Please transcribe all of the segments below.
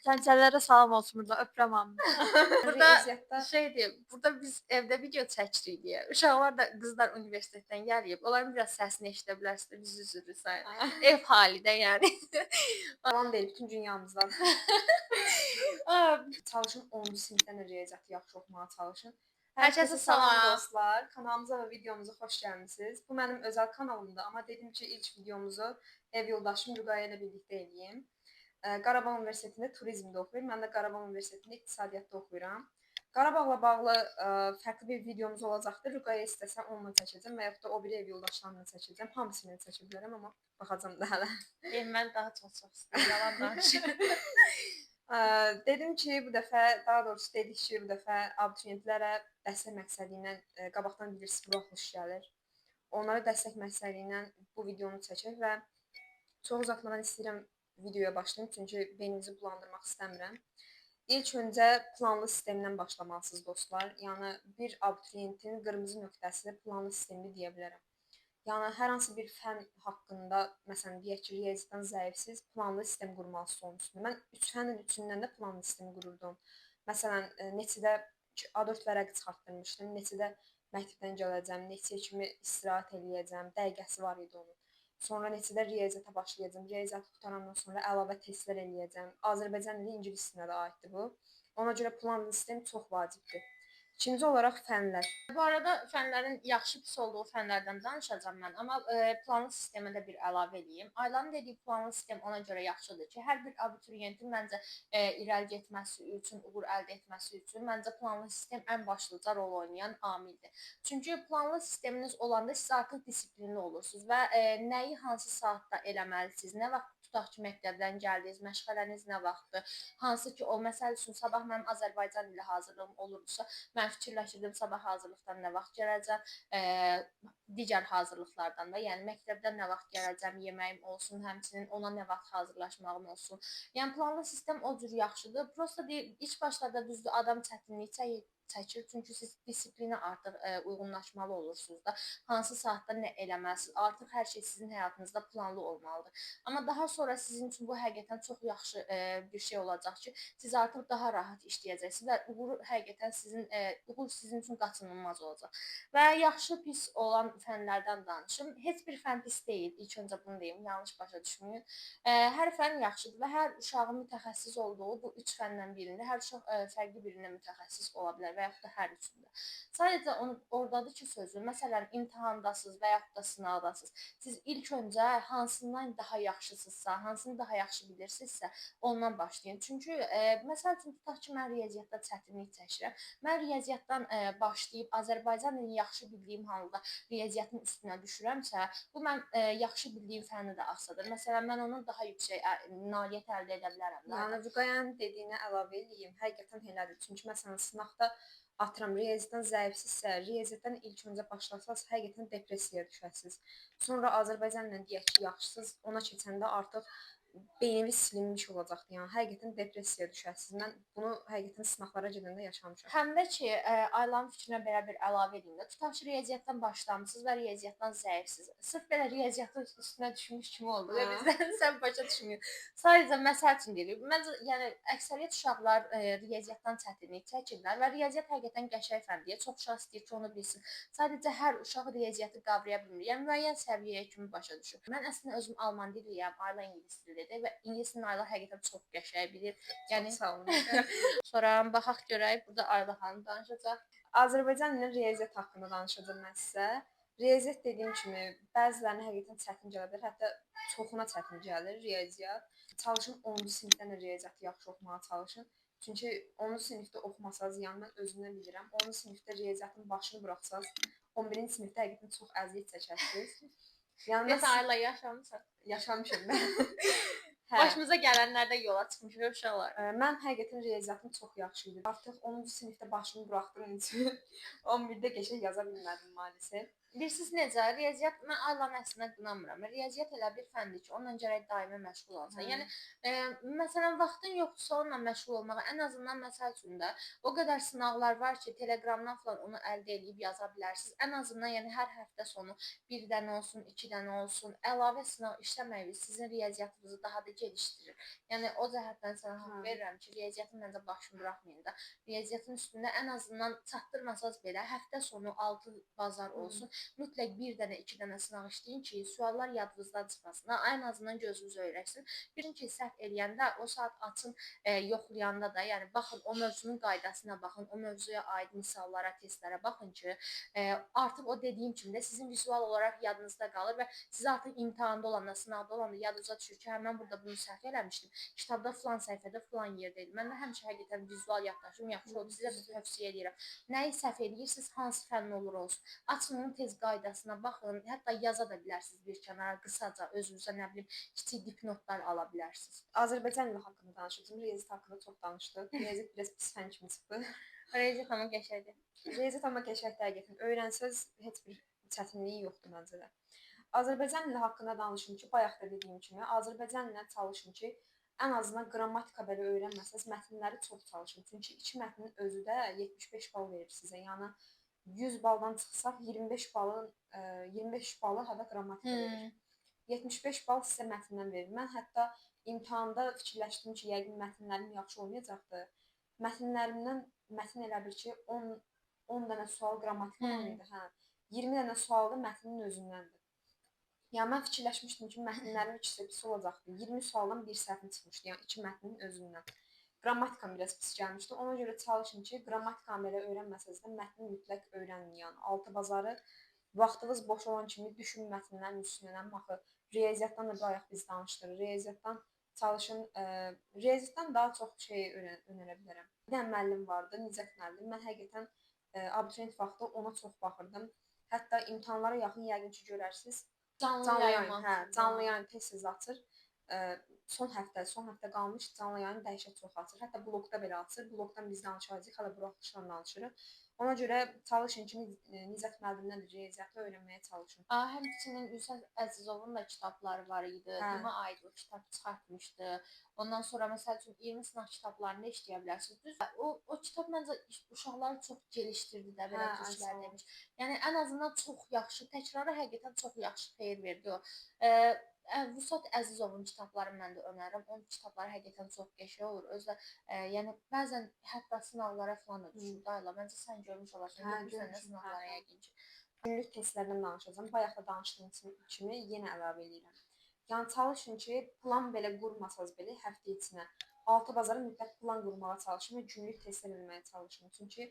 Səncələrə salam olsun burada, öpürəm hamını. Burada Riyaziyyatda şeydir, burada biz evdə video çəkirik deyə. Uşaqlar da, qızlar universitetdən gəlib. Onların biraz səsini eşidə bilərsiniz. Biz üzürük sayın. Ev hali də yəni. yalan deyil, bütün dünyamızdan. Aa, Çalışın 10-cu sinifdən də riyaziyyatı yaxşı oxumağa çalışın. Hər kəsə salam. Dostlar. Kanalımıza və videomuza xoş gəlmisiniz. Bu mənim özəl kanalımdır, amma dedim ki, ilk videomuzu ev yoldaşım Rüqayyə ilə birlikdə eləyim. Qarabağ Universitetində turizmdə oxuyur. Mən də Qarabağ Universitetində iqtisadiyyatda oxuyuram. Qarabağla bağlı fərqli bir videomuz olacaqdır. Rüqayyə istəsə onunla çəkəcəm və yaxud da o biri ev yoldaşlarımla çəkəcəm. Hamısını çəkə bilərəm, amma baxacam da hələ. Mən daha çox istəyirəm. Yalan danışıram. Dedim ki, bu dəfə, daha doğrusu dedik ki, bu dəfə abituriyentlərə dəstək məqsədi ilə qabaqdan bilirsiniz buraxılış gəlir. Onlara dəstək məqsədi ilə bu videonu çəkək və çox uzatmadan istəyirəm videoya başlayım, çünki beyninizi bulandırmaq istəmirəm. İlk öncə planlı sistemdən başlamalısınız dostlar. Yəni bir abituriyentin qırmızı nöqtəsi planlı sistemli deyə bilərəm. Yəni hər hansı bir fən haqqında, məsələn, deyək ki, riyaziyyatdan zəifsiz, planlı sistem qurmalısınız onun üstündə. Mən 3 fənin üçündən də planlı sistemi qururdum. Məsələn, neçədə A4 vərəqi çıxartdırmışdım, neçədə məktəbdən gələcəm, neçəyə kimi istirahət eləyəcəm, dəqiqəsi var idi onun. Sonra neçədə riyaziyyata başlayacağam, riyaziyyatı qutarandan sonra əlavə testlər eləyəcəm. Azərbaycan dili, ingilis dilinə də aiddir bu. Ona görə planlı sistem çox vacibdir. İkinci olaraq fənlər. Bu arada fənlərin yaxşı pis olduğu fənlərdən danışacağam mən, amma planlı sistemə də bir əlavə eləyim. Aylanın dediyi planlı sistem ona görə yaxşıdır ki, hər bir abituriyentin məncə irəli getməsi üçün, uğur əldə etməsi üçün məncə planlı sistem ən başlıca rol oynayan amildir. Çünki planlı sisteminiz olanda siz artıq disiplinli olursunuz və nəyi hansı saatda eləməlisiniz, nə vaxt tutaq ki, məktəbdən gəldiniz, məşğələniz nə vaxtdır, hansı ki, o məsəl üçün sabah mənim Azərbaycan dili hazırlığım olursa, mən fikirləşirdim sabah hazırlıqdan nə vaxt gələcəm, digər hazırlıqlardan da, yəni məktəbdən nə vaxt gələcəm, yeməyim olsun, həmçinin ona nə vaxt hazırlaşmağım olsun. Yəni planlı sistem o cür yaxşıdır. Prosta deyil, ilk başlarda düzdür adam çətinlik çəkir, çünki siz disiplinə artıq uyğunlaşmalı olursunuz da. Hansı saatda nə eləməlisiniz? Artıq hər şey sizin həyatınızda planlı olmalıdır. Amma daha sonra sizin üçün bu həqiqətən çox yaxşı bir şey olacaq ki, siz artıq daha rahat işləyəcəksiniz və uğur sizin üçün qaçınılmaz olacaq. Və yaxşı pis olan fənlərdən danışım. Heç bir fən pis deyil. İlk öncə bunu deyim, yanlış başa düşməyin. Hər fən yaxşıdır və hər uşağın mütəxəssis olduğu bu 3 fəndən birində hər uşaq fərqli birində mütəxəssis ola bilər və yaxud da hər üçündə. Sadəcə ordadır ki, sözü, məsələn, imtahandasınız və yaxud da sınavdasınız. Siz ilk öncə hansından daha yaxşısınızsa, hansını daha yaxşı bilirsinizsə, ondan başlayın. Çünki məsəl üçün tutaq ki, mən riyaziyyatda çətinlik çəkirəm. Mən riyaziyyatdan başlayıb Azərbaycan dilini yaxşı bildiyim halda riyaziyyatın üstünə düşürəmsə, bu mən yaxşı bildiyim fənni də axsadır. Məsələn, mən ondan daha yüksək nailiyyət əldə edə bilərəm. Yəni Rüqayənin dediyinə əlavə eləyim. Həqiqətən elədir. Çünki məsələn sınaqda atıram riyaziyyatdan zəifsizsə, riyaziyyatdan ilk öncə başlasaz, həqiqətən depressiyaya düşəsiniz. Sonra Azərbaycan dilini deyək ki, yaxşısınız, ona keçəndə artıq beyniniz silinmiş olacaqdır. Yəni həqiqətən depressiyaya düşəsiniz. Mən bunu həqiqətən sınaqlara gedəndə yaşamışam. Həm də ki, Aylanın fikrinə belə bir əlavə edeyim də. Tutaq ki, riyaziyyatdan başlamısınız və riyaziyyatdan zəifsiniz. Sırf belə riyaziyyatın üstünə düşmüş kimi oldu və bizdən sən başa düşmüyorsun. Sadəcə məsəl üçün deyirik. Məncə, yəni əksəriyyət uşaqlar riyaziyyatdan çətinlik çəkirlər və riyaziyyat həqiqətən qəşəng fəndir. Çox uşaq istəyir ki, onu bilsin. Sadəcə hər uşaq riyaziyyatı qavraya bilmir. Yəni müəyyən səviyyəyə kimi başa düşür. Mən əslində özüm alman diliyəm, Ayla ingilis dilidir və ingilis dilini Ayla həqiqətən çox qəşəng bilir. Yəni sağ olun. sonra baxaq görək burada Ayla xanım danışacaq. Azərbaycan dilinin riyaziyyat haqqında danışacağam mən sizə. Riyaziyyat dediyim kimi bəzilərinə həqiqətən çətin gələ bilər, hətta çoxuna çətin gəlir riyaziyyat. Çalışın 10-cu sinifdən də riyaziyyatı yaxşı oxumağa çalışın. Çünki 10-cu sinifdə oxumasanız, yəni mən özümdən bilirəm, 10-cu sinifdə riyaziyyatın başını buraxsanız, 11-ci sinifdə həqiqətən çox əziyyət çəkərsiniz. Yəni mən Ayla yaşamısan. Yaşamışam mən. Başımıza gələnlərdə yola çıxmışıq uşaqlar. Mən həqiqətən riyaziyyatım çox yaxşı idi. Artıq 10-cu sinifdə başımı buraxdığım üçün 11-də qəşəng yaza bilmədim maalesef. Bilirsiniz necə? Riyaziyyat mən Aylanı əslində qınamıram. Riyaziyyat elə bir fəndir ki, onunla gərək daimi məşğul olasan. Hə. Yəni məsələn vaxtın yoxdursa onunla məşğul olmağa, ən azından məsəl üçün də o qədər sınaqlar var ki, Telegramdan falan onu əldə edib yaza bilərsiniz. Ən azından yəni hər həftə sonu bir dənə olsun, 2 dənə olsun, əlavə sınaq işləməyiniz sizin riyaziyyatınızı daha da gelişdirir. Yəni o cəhətdən sənə haqq verirəm ki, riyaziyyatı məncə başını buraxmayın da. Riyaziyyatın üstündə ən azından çatdırmasanız belə həftə sonu 6 bazar olsun. Mütləq bir dənə, 2 dənə sınaq işləyin ki, suallar yadınızdan çıxmasın. Ən azından gözünüz öyrəşsin. Birin ki, səhv eləyəndə o saat açın, yoxlayanda da, yəni baxın o mövzunun qaydasına baxın, o mövzuya aid misallara, testlərə baxın ki, artıq o dediyim kimi də sizin vizual olaraq yadınızda qalır və siz artıq imtahanda olanda, sınavda olanda yadınıza düşür ki, hə mən burada bunu səhv eləmişdim. Kitabda falan səhifədə falan yerdə idi. Mən də həmişə həqiqətən vizual yaddaşım yaxşı oldu. Sizə də tövsiyə edirəm. Nəyi səhv eləyirsiniz, hansı fənn olur olsun. Açın onun tez qaydasına baxın. Hətta yaza da bilərsiniz bir kənara qısaca özünüzə nə bilim kiçik dipnotlar ala bilərsiniz. Azərbaycan dili haqqında danışacağıq. Riyaziyyat haqqında çox danışdıq. Riyaziyyat biraz pis fən kimi çıxdı. Riyaziyyat amma qəşəngdir. Riyaziyyat amma qəşəng həqiqətən. Öyrənsəz heç bir çətinliyi yoxdur məncə də. Azərbaycan dili haqqında danışım ki, bayaq da dediyim kimi, Azərbaycan dilinə çalışın ki, ən azından qrammatika belə öyrənməsəz, mətnləri çox çalışın. Çünki iki mətnin özü də 75 bal verir sizə. Yəni 100 baldan çıxsaq 25 balı hələ qrammatika verir. 75 bal sizə mətndən verir. Mən hətta imtahanda fikirləşdim ki, yəqin mətnlərim yaxşı olmayacaqdı. Mətn elə bil ki 10 dənə sual qrammatikadan idi, hə. 20 dənə sual da mətnin özündəndir. Yəni mən fikirləşmişdim ki, mətnlərim ikisi pis olacaqdı. 20 sualdan bir səhvim çıxmışdı, yəni iki mətnin özündən. Qrammatikam biraz pis gəlmişdi. Ona görə çalışın ki, qrammatikanı belə öyrənməsəz də mətni mütləq öyrənin. Yəni altı bazarı vaxtınız boş olan kimi düşün mətnlərin üstündən. Baxın, riyaziyyatdan da bayaq biz danışdıq. Riyaziyyatdan çalışın, riyaziyyatdan daha çox şey öyrənə bilərəm. Bir dənə müəllim vardı, Nicət müəllim. Mən həqiqətən abituriyent vaxtı ona çox baxırdım. Hətta imtahanlara yaxın yəqin ki, görərsiniz. Canlı yayın, hə, canlı yayın tez-tez açır. Son həftə qalmış canlı yayın dəhşət çox açır. Hətta blogda belə açır. Blogdan biz danışacağıq, hələ buraxılışdan danışırıq. Ona görə çalışın ki, Nizət müəllimdən də riyaziyyatı öyrənməyə çalışın. Həmçinin Ülfət Əzizovun da kitabları var idi. Dima aid o kitab çıxartmışdı. Ondan sonra məsəl üçün 20 sınaq kitablarında işləyə bilərsiniz. Düz o kitab məncə uşaqları çox gelişdirdi də belə türklər demiş. Yəni ən azından çox yaxşı, təkrara həqiqətən çox yaxşı xeyir verdi o. Vüsat Əzizovun kitablarını mən də önərirəm. Onun kitabları həqiqətən çox qəşəng olur. Özü də yəni bəzən hətta sınaqlara falan da düşür də ayla. Məncə sən görmüş olarsan. Görmüsən də sınaqlara yəqin ki. Günlük testlərdən danışacağam. Bayaq da danışdığım kimi yenə əlavə edirəm. Yəni çalışın ki, plan belə qurmasanız belə həftə içinə 6 bazara mütləq plan qurmağa çalışın və günlük testlər eləməyə çalışın. Çünki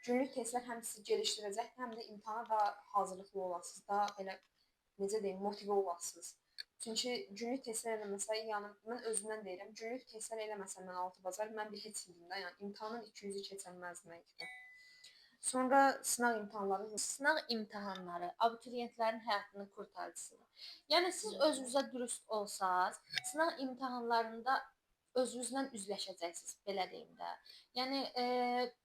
günlük testlər həm sizi gelişdirəcək, həm də imtahana daha hazırlıqlı olasınız, daha belə necə deyim, motive olasınız. Çünki günlük testlər eləməsə, yəni mən özümdən deyirəm, günlük testlər eləməsəm mən 6 bazar, mən bir heç idim də, yəni imtahanın 200-ü keçənməzdim həqiqətən. Sonra sınaq imtahanları. Sınaq imtahanları abituriyentlərin həyatını qurtarıcısıdır. Yəni siz özünüzə dürüst olsaz, sınaq imtahanlarında özünüzlə üzləşəcəksiniz, belə deyim də. Yəni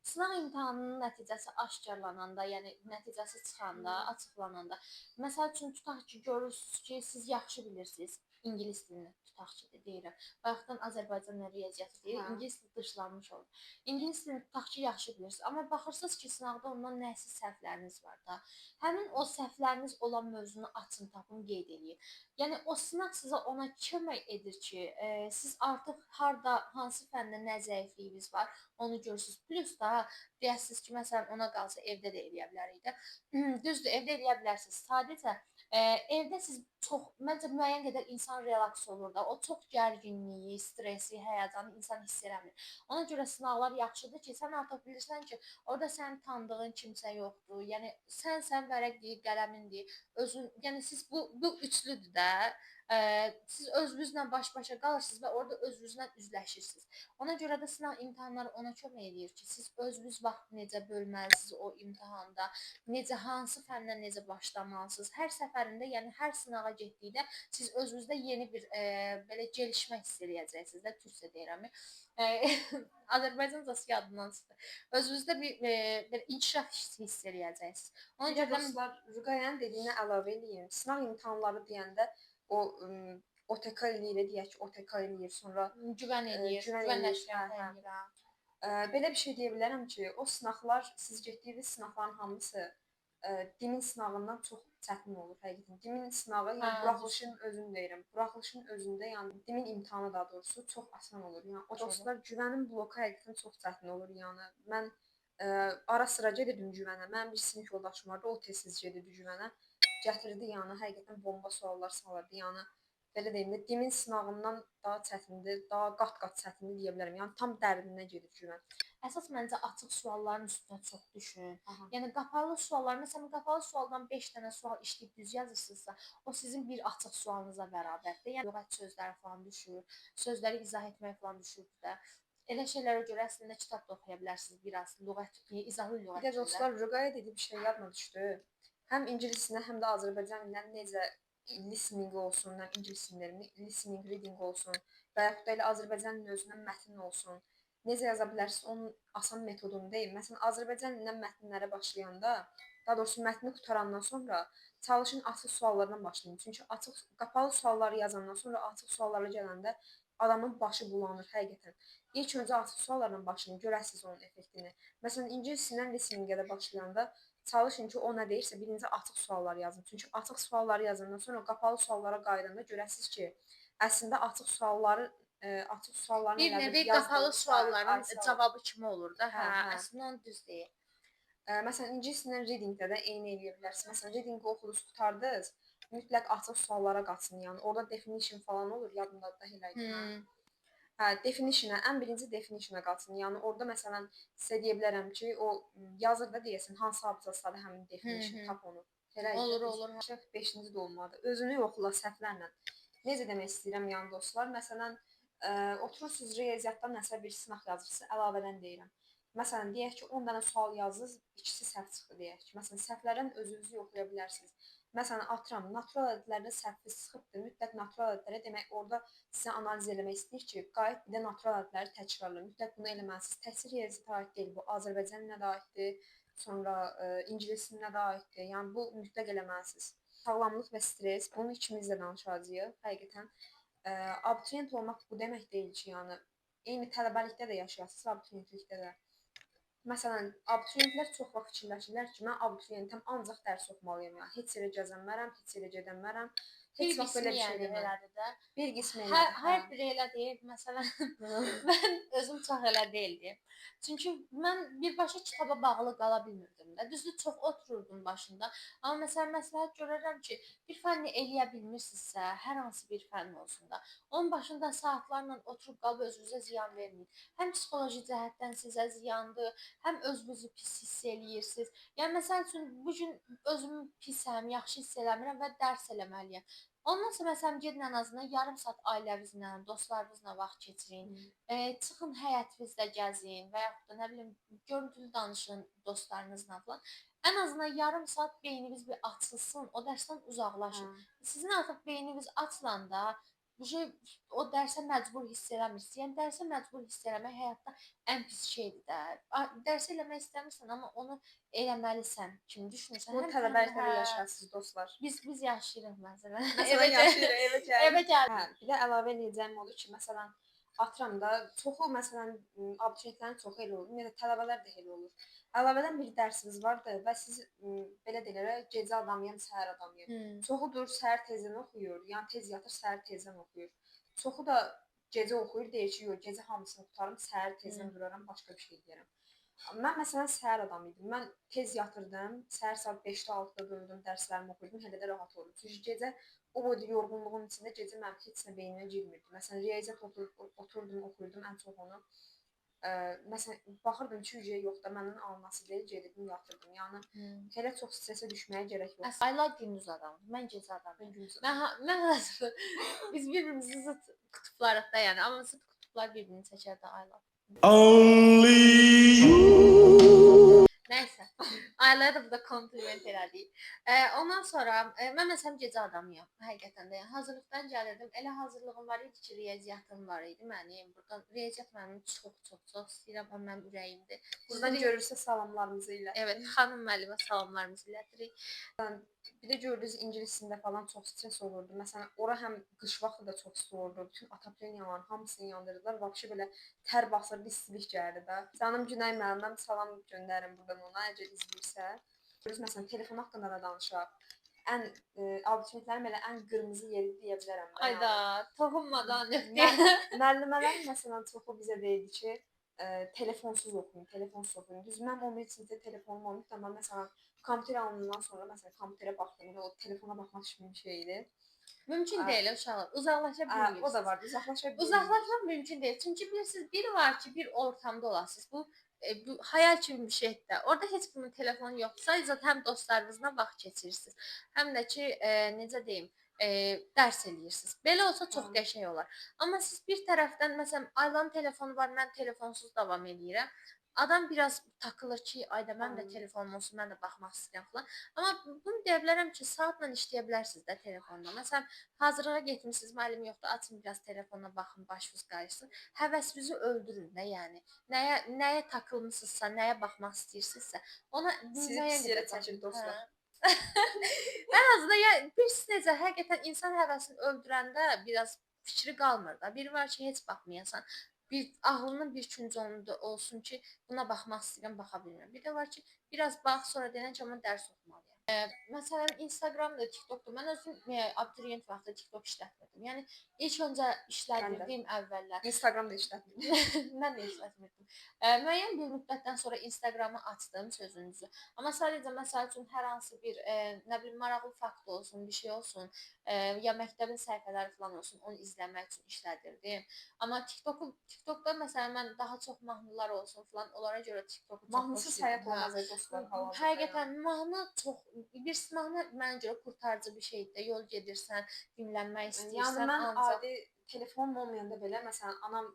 sınaq imtahanının nəticəsi aşkarlananda, yəni nəticəsi çıxanda, açıqlananda, məsəl üçün tutaq ki, görürsüz ki, siz yaxşı bilirsiniz ingilis dilini, tutaq ki, deyirəm. Bayaqdan Azərbaycan riyaziyyatı deyir, ingilis dili dışlanmış olur. İngilis dilini tutaq ki, yaxşı bilirsiniz, amma baxırsınız ki, sınavda ondan nəsə səhvləriniz var da. Həmin o səhvləriniz olan mövzunu açın, tapın, qeyd edin. Yəni o sınaq sizə ona kömək edir ki, siz artıq harda, hansı fəndə nə zəifliyiniz var, onu görürsüz. Plus da deyəsiniz ki, məsələn, ona qalsa evdə də eləyə bilərik də. Düzdür, evdə eləyə bilərsiniz. Sadəcə evdə siz çox, məncə müəyyən qədər insan relaks olur da. O çox gərginliyi, stresi, həyəcanı insan hiss eləmir. Ona görə sınaqlar yaxşıdır ki, sən artıq bilirsən ki, orada sənin tanıdığın kimsə yoxdur. Yəni sən vərəqdir, qələmindir, özün, yəni siz bu üçlüdür də. Siz özünüzlə baş-başa qalırsınız və orada özünüzlə üzləşirsiniz. Ona görə də sınaq imtahanları ona kömək eləyir ki, siz özünüz vaxtı necə bölməlisiniz o imtahanda, necə hansı fəndən necə başlamalısınız. Hər səfərində, yəni hər sınağa getdikdə siz özünüzdə yeni bir belə gəlişmə hiss eləyəcəksiniz də, türkcə deyirəm. Azərbaycancası yadımdan çıxdı. Özünüzdə bir belə inkişaf hiss eləyəcəksiniz. Ona Bir də görə də dostlar, Ruqayənin dediyinə əlavə eləyim. Sınaq imtahanları deyəndə o OTK eləyir, deyək ki, OTK eləyir, sonra güvən eləyir, güvən eləyir. güvənləşdirən Hə, hə. eləyir. Ha. Belə bir şey deyə bilərəm ki, o sınaqlar, siz getdiyiniz sınaqların hamısı dimin sınağından çox çətin olur həqiqətən. Dimin sınağı, yəni Hə, buraxılışın özünü deyirəm. Buraxılışın özündə, yəni dimin imtahanı daha doğrusu çox asan olur. Yəni o dostlar güvənin bloku həqiqətən çox çətin olur. Yəni mən ara sıra gedirdim güvənə. Mənim bir sinif yoldaşım vardı, o tez-tez gedirdi güvənə. Gətirdi, yəni həqiqətən bomba suallar salırdı. Yəni belə deyim də, dimin sınağından daha çətindir, daha qat-qat çətindir deyə bilərəm. Yəni tam dərininə gedir güvən. Əsas məncə açıq sualların üstünə çox düşün. Aha. Yəni qapalı suallar, məsələn, qapalı sualdan 5 dənə sual işləyib düz yazırsınızsa, o sizin bir açıq sualınıza bərabərdir. Yəni lüğət sözləri falan düşür, sözləri izah etmək falan düşür də. Elə şeylərə görə əslində kitab da oxuya bilərsiniz biraz lüğət, izahlı lüğət. Bir də dostlar, Ruqaya dediyi bir şey yadıma düşdü. Həm ingilis dilində, həm də Azərbaycan dilində necə listening olsun, həm ingilis dilində listening, reading olsun və yaxud da elə Azərbaycan dilinin özündən mətn olsun. Necə yaza bilərsiniz, onun asan metodunu deyim. Məsələn, Azərbaycan dilindən mətnlərə başlayanda, daha doğrusu mətni qutarandan sonra çalışın açıq suallardan başlayın. Çünki qapalı sualları yazandan sonra açıq suallara gələndə adamın başı bulanır həqiqətən. İlk öncə açıq suallarla başlayın, görəsiniz onun effektini. Məsələn, ingilis dilindən listeningə də başlayanda çalışın ki, o nə deyirsə birinci açıq suallar yazın. Çünki açıq sualları yazandan sonra qapalı suallara qayıdanda görəsiniz ki, əslində açıq sualların bir elə nevi bir qapalı sualların ay, cavabı kimi olur da. Hə, Hə, hə. əslində onu düz deyir. Məsələn, ingilis dilindən readingdə də eyni eləyə bilərsiniz. Məsələn, readingi oxudunuz, qurtardınız, mütləq açıq suallara qaçın. Yəni orada definition falan olur, yadımdadır da elə idi. Hə, definition-a, ən birinci definition-a qaçın. Yəni orada məsələn sizə deyə bilərəm ki, o yazır da deyəsən hansı abzaslarda həmin definition tap onu. Elə Olur. 5-ci də olmadı. Özünü yoxla səhvlərlə. Necə demək istəyirəm yəni dostlar? Məsələn, oturursunuz riyaziyyatdan nəsə bir sınaq yazırsınız, əlavədən deyirəm. Məsələn, deyək ki, 10 dənə sual yazdınız, ikisi səhv çıxdı deyək ki. Məsələn, səhvlərdən özünüzü yoxlaya bilərsiniz. Məsələn, atıram, natural ədədlərdə səhvi sıxıbdır. Mütləq natural ədədlərə demək orada sizə analiz eləmək istəyir ki, qayıt bir də natural ədədləri təkrarlayın. Mütləq bunu eləməlisiniz. Təhsil riyaziyyata aid deyil bu. Azərbaycan dilinə də aiddir, sonra ingilis dilinə də aiddir. Yəni bu mütləq eləməlisiniz. Sağlamlıq və stress, bunu ikimiz də danışacağıq. Həqiqətən abituriyent olmaq bu demək deyil ki, yəni eyni tələbəlikdə də yaşayasınız, abituriyentlikdə də. Məsələn, abituriyentlər çox vaxt fikirləşirlər ki, mən abituriyentəm, ancaq dərs oxumalıyam. Yəni heç yerə gəzənmərəm, heç yerə gedənmərəm. Heç vaxt belə bir şey demirəm. Bir qismi elədir. Hər biri elə deyil. Məsələn, mən özüm çox elə deyildim. Çünki mən birbaşa kitaba bağlı qala bilmirdim də. Düzdür, çox otururdum başında. Amma məsələn, məsləhət görərəm ki, bir fənni eləyə bilmirsinizsə, hər hansı bir fənn olsun da, onun başında saatlarla oturub qalıb özünüzə ziyan verməyin. Həm psixoloji cəhətdən sizə ziyandır, həm özünüzü pis hiss eləyirsiniz. Yəni məsəl üçün bu gün özümü pisəm, yaxşı hiss eləmirəm və dərs eləməliyəm. Ondan sonra məsələn gedin ən azından yarım saat ailəvinizlə, dostlarınızla vaxt keçirin. Çıxın həyətinizdə gəzin və yaxud da nə bilim görüntülü danışın dostlarınızla falan. Ən azından yarım saat beyniniz bir açılsın, o dərsdən uzaqlaşın. Sizin artıq beyniniz açılanda o dərsə məcbur hiss eləmirsiniz. Yəni dərsə məcbur hiss eləmək həyatda ən pis şeydir də. Dərs eləmək istəmirsən, amma onu eləməlisən kimi düşünürsən. Bu tələbəlikdə də yaşayırsınız dostlar. Biz yaşayırıq məsələn. Məsələn, yaşayırıq, evə gəl. Hə, bir də əlavə edəcəyim odur ki, məsələn, atıram da, çoxu məsələn abituriyentlərin çoxu elə olur, ümumiyyətlə tələbələr də elə olur. Əlavədən bir dərsiniz vardır və siz belə deyirlər, gecə adamıyam, səhər adamıyam. Çoxudur səhər tezdən oxuyur, yəni tez yatır, səhər tezdən oxuyur. Çoxu da gecə oxuyur, deyir ki, yox, gecə hamısını tutarım, səhər tezdən duraram, başqa bir şey deyərəm. Mən məsələn səhər adam idim. Mən tez yatırdım, səhər saat 5-də 6-da dururdum, dərslərimi oxuyurdum, hələ də rahat olurdum. Çünki gecə o boyda yorğunluğun içində gecə mənim heç nə beynimə girmirdi. Məsələn, riyaziyyat oturdum, oxuyurdum ən çox onu. Məsələn, baxırdım ki, yoxdur, məndən alması deyil, gedirdim yatırdım. Yəni elə çox stressə düşməyə gərək yoxdur. Ayla gündüz adamdır. Mən gecə adamıyam. Mən gündüz Mən hazır. Biz birbirimizi zıt qutblarıq da, yəni, amma zıt qutblar bir-birini çəkər də Ayla. Only you. Nəysə. Ailaya da burada kompliment elədik. Ondan sonra mən məsələn gecə adamıyam, həqiqətən də. Yəni hazırlıqdan gəlirdim. Elə hazırlığım var idi ki, riyaziyyatım var idi mənim. Burdan riyaziyyat mənim çox istəyirəm, o mənim ürəyimdir. Buradan görürsə salamlarımızı ilə. Evet, xanım müəllimə salamlarımızı ilətdirik. Bir də gördünüz ingiliscində falan çox stres olurdu. Məsələn, ora həm qış vaxtı da çox soyurdu. Bütün ataplenyaların hamısını yandırdılar. Vəbşi belə tər basırdı, istilik gəldi də. Canım Günay müəlliməm, salam göndərin buradan ona, əgər izləyirsə. Görürüz, məsələn, telefon haqqında da danışaq. Abituriyentlərin belə ən qırmızı yeri deyə bilərəm. Ayda, toxunmadan Müəllimələrin məsələn çoxu bizə deyirdi ki, telefonsuz oxuyun, telefonsuz oxuyun. Düz mən 11-ci sinifdə telefonum olmuşdu, amma məsələn kompüter alınandan sonra məsələn kompüterə baxdım, o telefona baxmaq kimi bir şey idi. Mümkün deyil uşaqlar. Uzaqlaşa bilmirsiniz. O da var, uzaqlaşa bilmirsiniz. Uzaqlaşmaq mümkün deyil. Çünki bilirsiniz, biri var ki, bir ortamda olasınız. Bu hayal kimi bir şeydir. Orada heç kimin telefonu yoxsa, zaten həm dostlarınızla vaxt keçirirsiniz, həm də ki, necə deyim, dərs eləyirsiniz. Belə olsa çox qəşəng olar. Amma siz bir tərəfdən, məsələn, Aylanın telefonu var, mən telefonsuz davam eləyirəm. Adam biraz takılır ki, ayda mən də telefonum olsun, mən də baxmaq istəyirəm falan. Amma bunu deyə bilərəm ki, saatla işləyə bilərsiniz də telefonda. Məsələn, hazırlığa getmisiniz, müəllim yoxdur, açın biraz telefonuna baxın, başınız qarışsın. Həvəsinizi öldürün də, yəni. Nəyə takılmısınızsa, nəyə baxmaq istəyirsinizsə, ona dinləyə yerə çəkin dostlar. Ən azından ya bir necə həqiqətən insan həvəsini öldürəndə biraz fikri qalmır da. Biri var ki, heç baxmayasan. Bir ağlının bir küncündə olsun ki, buna baxmaq istəyirəm, baxa bilmirəm. Bir də var ki, biraz bax, sonra deyən ki, amma dərs oxumalıyam. Məsələn, Instagramda, TikTokda mən özüm abituriyent vaxtı TikTok işlətmirdim. Yəni ilk öncə işlətdirdiyim əvvəllər. Instagramda işlətmirdim. Mən də işlətmirdim. Müəyyən bir müddətdən sonra Instagramı açdım, sözünüzü. Amma sadəcə məsəl üçün hər hansı bir nə bilim maraqlı fakt olsun, bir şey olsun, ya məktəbin səhifələri falan olsun, onu izləmək üçün işlədirdim. Amma TikTokda məsələn mən daha çox mahnılar olsun falan, onlara görə TikToku çox Mahnısız həyat olmaz dostlar. Həqiqətən mahnı çox bir mahnı mənə görə qurtarıcı bir şeydir. Yol gedirsən, dinlənmək istəyirsən. Yəni mən adi telefonum olmayanda belə məsələn anam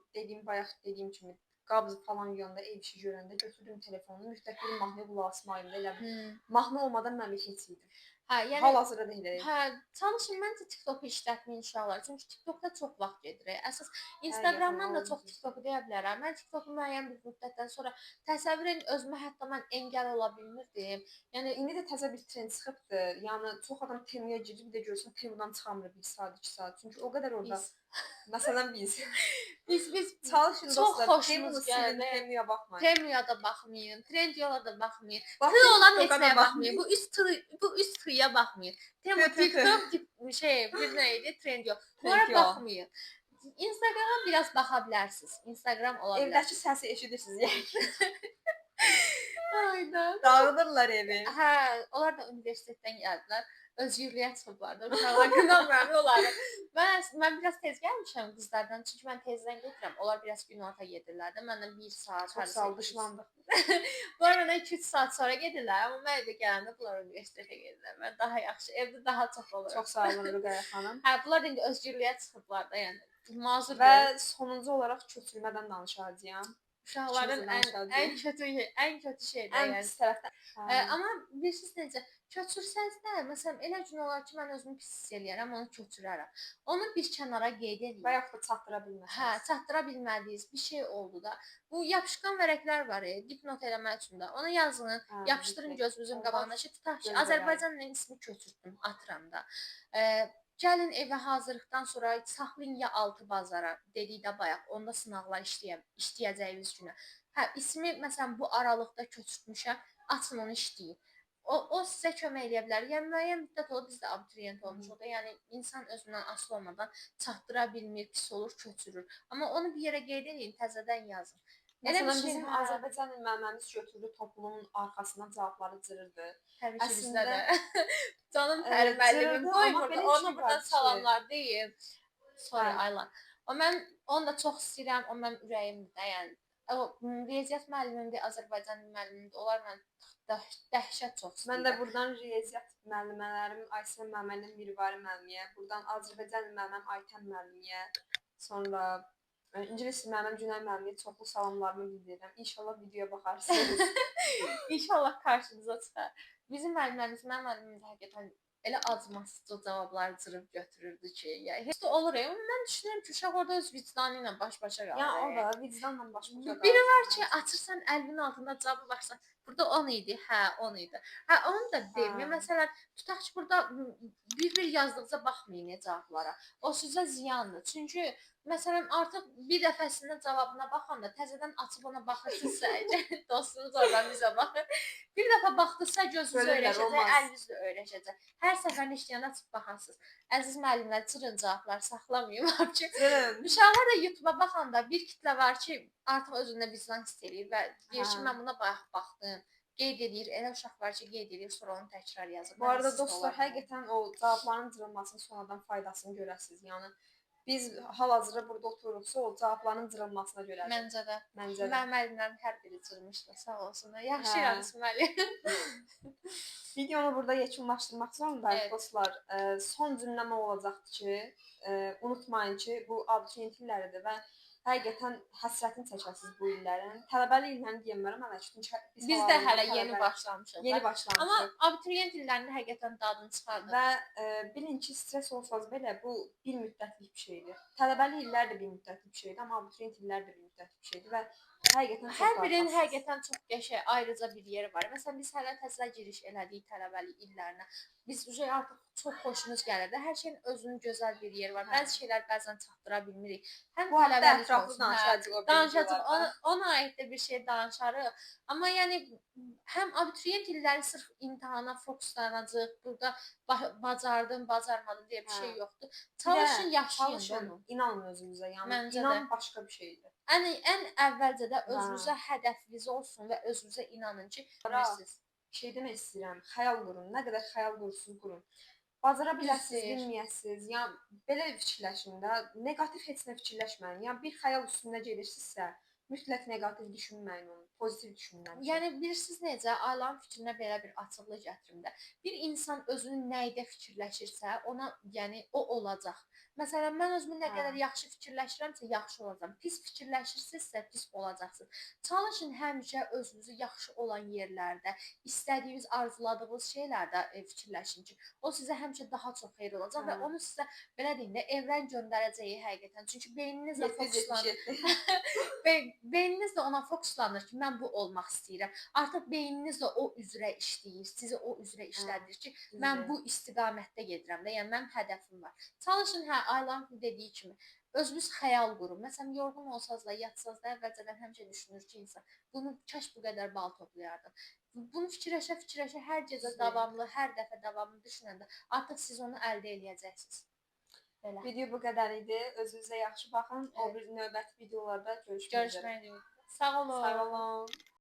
bayaq dediyim kimi qabız falan yuyanda, ev işi görəndə götürdüm telefonumu, mütləq bir mahnıya qulaq asmalıydım. Elə mahnı olmadan mən heç idim. Yəni hal-hazırda da elə. Çalışın məncə TikToku işlətməyin uşaqlar. Çünki TikTokda çox vaxt gedir. Əsas Instagramdan da çox TikToku deyə bilərəm. Mən TikToku müəyyən bir müddətdən sonra təsəvvür edin özümə hətta mən engəl ola bilmirdim. Yəni indi də təzə bir trend çıxıbdı. Yəni çox adam Temuya girir, bir də görürsən Temudan çıxamır 1 saat, 2 saat. Çünki o qədər orada məsələn biz çalışın dostlar, Temuya silin, Temuya baxmayın. Temuya da baxmayın, Trendyol'a da baxmayın. Tığ olan heç nəyə baxmayın. Bu üst tığya baxmayın. Temu, TikTok, bir neydi? Trendyol. Bunlara baxmayın. Instagram'a biraz baxa bilərsiniz. Instagram ola bilər. Evdəki səsi eşidirsiniz. Aynen. Dağılırlar evi. Hə, onlar da universitetdən gəldilər. Özgürlüyə çıxıblar da. Uşaqlar qınamıram onları. Mən biraz tez gəlmişəm qızlardan. Çünki mən tezdən gedirəm. Onlar biraz günorta yedirlər də. Məndən 1 saat. Çox sağ ol, dışlandıq. Bunlar məndən 2-3 saat sonra gedirlər. Amma mən evdə gələndə bunlar universitetə gedirlər. Mən daha yaxşı, evdə daha çox olurum. Çox sağ olun Rüqəyə xanım. Hə, bunlar indi özgürlüyə çıxıblar da, yəni. Mazur və sonuncu olaraq köçürmədən danışacağam. Uşaqların ən kötü şeydir. Ən pis tərəfdən. Amma bilirsiniz necə? Köçürsəz də, məsələn, elə gün olar ki, mən özümü pis hiss eləyərəm, onu köçürərəm. Onu bir kənara qeyd edin. Və yaxud da çatdıra bilmədiniz. Hə, çatdıra bilmədiniz, bir şey oldu da. Bu yapışqan vərəqlər var, dipnot eləmək üçün də. Ona yazın, yapışdırın gözünüzün qabağına ki, tutaq ki, Azərbaycan ismi köçürtdüm, atıram da. Gəlin evə hazırlıqdan sonra saxlayın ya 6 bazara, dedik də bayaq, onda sınaqlar işləyəcəyiniz günə. Hə, ismi məsələn bu aralıqda köçürtmüşəm, açın onu işləyin. O sizə kömək edə bilər. Yəni müəyyən müddət olub biz də abituriyent olmuşuq da. Yəni insan özündən asılı olmadan çatdıra bilmir, pis olur, köçürür. Amma onu bir yerə qeyd edin, təzədən yazın. Məsələn bizim Azərbaycan müəllimimiz götürdü toplumun arxasından cavabları cırırdı. Təbii ki bizdə də. Canım Fərid müəllimim, qoy burada, ona buradan salamlar deyim. Sonra Aylan. Mən onu da çox istəyirəm, o mənim ürəyimdə, yəni riyaziyyat müəllimimdir, Azərbaycan dili müəllimimdir. Onlar mənə dəhşət çox Mən də istəyirlər. buradan riyaziyyat müəllimələrim Aysən müəllimə, Mirvari müəlliməyə, buradan Azərbaycan dili müəlliməm Aytən müəlliməyə, sonra ingilis dili müəlliməm Günay müəlliməyə çoxlu salamlarımı bildirirəm. İnşallah videoya baxarsınız. İnşallah qarşınıza çıxar. Bizim müəllimlərimiz, mənim müəllimim də həqiqətən elə acımasızca cavablar cırıb götürürdü ki, ya heç də olur. Amma mən düşünürəm ki, uşaq orada öz vicdanı ilə baş-başa qalır. Ya o da vicdanla baş-başa Biri var qalır. ki, açırsan əlinin altında cavabı varsa, burada 10 idi, hə 10 idi. Hə onu da deyim. Hə. Məsələn, tutaq ki, burada bir-bir yazdıqca baxmayın cavablara. O sizə ziyandır. Çünki məsələn artıq bir dəfəsində cavabına baxanda təzədən açıb ona baxırsınızsa, dostunuz oradan bizə baxır. Bir dəfə baxdısa gözünüz Böylələr öyrəşəcək, olmaz. əliniz də öyrəşəcək. Hər səfərində işləyəndə açıb baxarsınız. Əziz müəllimlər, cırın cavabları saxlamayın. Cırın. Uşaqlar da YouTube-a baxanda bir kitlə var ki, artıq özündə vicdan hiss eləyir və deyir ki, Hə. mən buna baxdım. Qeyd edir, elə uşaq var ki, qeyd edir, sonra onu təkrar yazır. Bu arada dostlar, həqiqətən o cavabların cırılmasının sonradan faydasını görəsiniz. Yəni biz hal-hazırda burada otururuqsa, o cavabların cırılmasına görədir. Məncə də. Məncə də. Mənim müəllimlərim hər biri cırmışdı, sağ olsunlar. Yaxşı Hə. yazmış müəllim. Videonu burada yekunlaşdırmaq zorundayıq Evet. dostlar. Son cümləm o olacaqdır ki, unutmayın ki, bu abituriyent illəridir və həqiqətən həsrətini çəkəsiniz bu illərin. Tələbəlik illərini deyəmərəm hələ ki, çünki Biz də hələ yeni başlamışıq. Yeni başlamışıq. Amma abituriyent illərində həqiqətən dadını çıxardıq. Və bilin ki, stres olsanız belə bu bir müddətlik bir şeydir. Tələbəlik illər də bir müddətlik bir şeydir, amma abituriyent illər də bir müddətlik bir şeydir və həqiqətən çox Hər birinin darıxasınız. həqiqətən çox qəşəng, ayrıca bir yeri var. Məsələn, biz hələ təzə giriş elədik tələbəlik illərinə. Biz artıq çox xoşumuz gəlir də. Hər şeyin özünün gözəl bir yeri var. Hə. Bəzi şeylər bəzən çatdıra bilmirik. Həm Bu haqda tələbəlik ətraflı olsun, danışacağıq o danışacağıq. Ona aid də bir şey danışarıq. Amma yəni həm abituriyent illəri sırf imtahana fokuslanacağıq. Burada bacardım, bacarmadım deyə bir Hə. şey yoxdur. Çalışın, yaşayın da Çalışın, onu. inanın özünüzə. Yəni Məncə inan də. başqa bir şeydir. Ən əvvəlcə də özünüzə hədəfiniz olsun və özünüzə inanın ki, bilirsiniz. Bir şey demək istəyirəm. Xəyal qurun. Nə qədər xəyal qurursunuz qurun. Bacara biləsiniz, Düzdür. bilməyəsiniz. Yəni belə fikirləşin də. Neqativ heç nə fikirləşməyin. Yəni bir xəyal üstündə gedirsinizsə, mütləq neqativ düşünməyin onu. Pozitiv düşünün. Yəni bilirsiniz necə? Aylanın fikrinə belə bir açıqlıq gətirim də. Bir insan özünü nəydə fikirləşirsə, ona yəni o olacaq. Məsələn, mən özümü nə Hə. qədər yaxşı fikirləşirəmsə, yaxşı olacağam. Pis fikirləşirsinizsə, pis olacaqsınız. Çalışın həmişə özünüzü yaxşı olan yerlərdə, istədiyiniz, arzuladığınız şeylərdə fikirləşin ki, o sizə həmişə daha çox xeyir olacaq və Hə. onu sizə belə deyim də evren göndərəcəyi həqiqətən. Çünki beyninizlə fokuslanır. 777. Beyniniz də ona fokuslanır ki, mən bu olmaq istəyirəm. Artıq beyniniz də o üzrə işləyir, sizi o üzrə işlədir ki, mən bu istiqamətdə gedirəm də, yəni mənim hədəfim var. Çalışın, hə, Aylanın dediyi kimi, özünüz xəyal qurun. Məsələn, yorğun olsanız da, yatsaz da, əvvəlcədən həmişə düşünür ki, insan, bunu kaş bu qədər bal toplayardım. Bunu fikirləşə-fikirləşə hər gecə davamlı, hər dəfə davamlı düşünəndə artıq siz onu əldə edəcəksiniz. Belə. Video bu qədər idi. Özünüzə yaxşı baxın. O Evet. bir növbəti videolarda görüşmək üzrə. Görüşmək üzrə. Sağ olun. Sağ olun.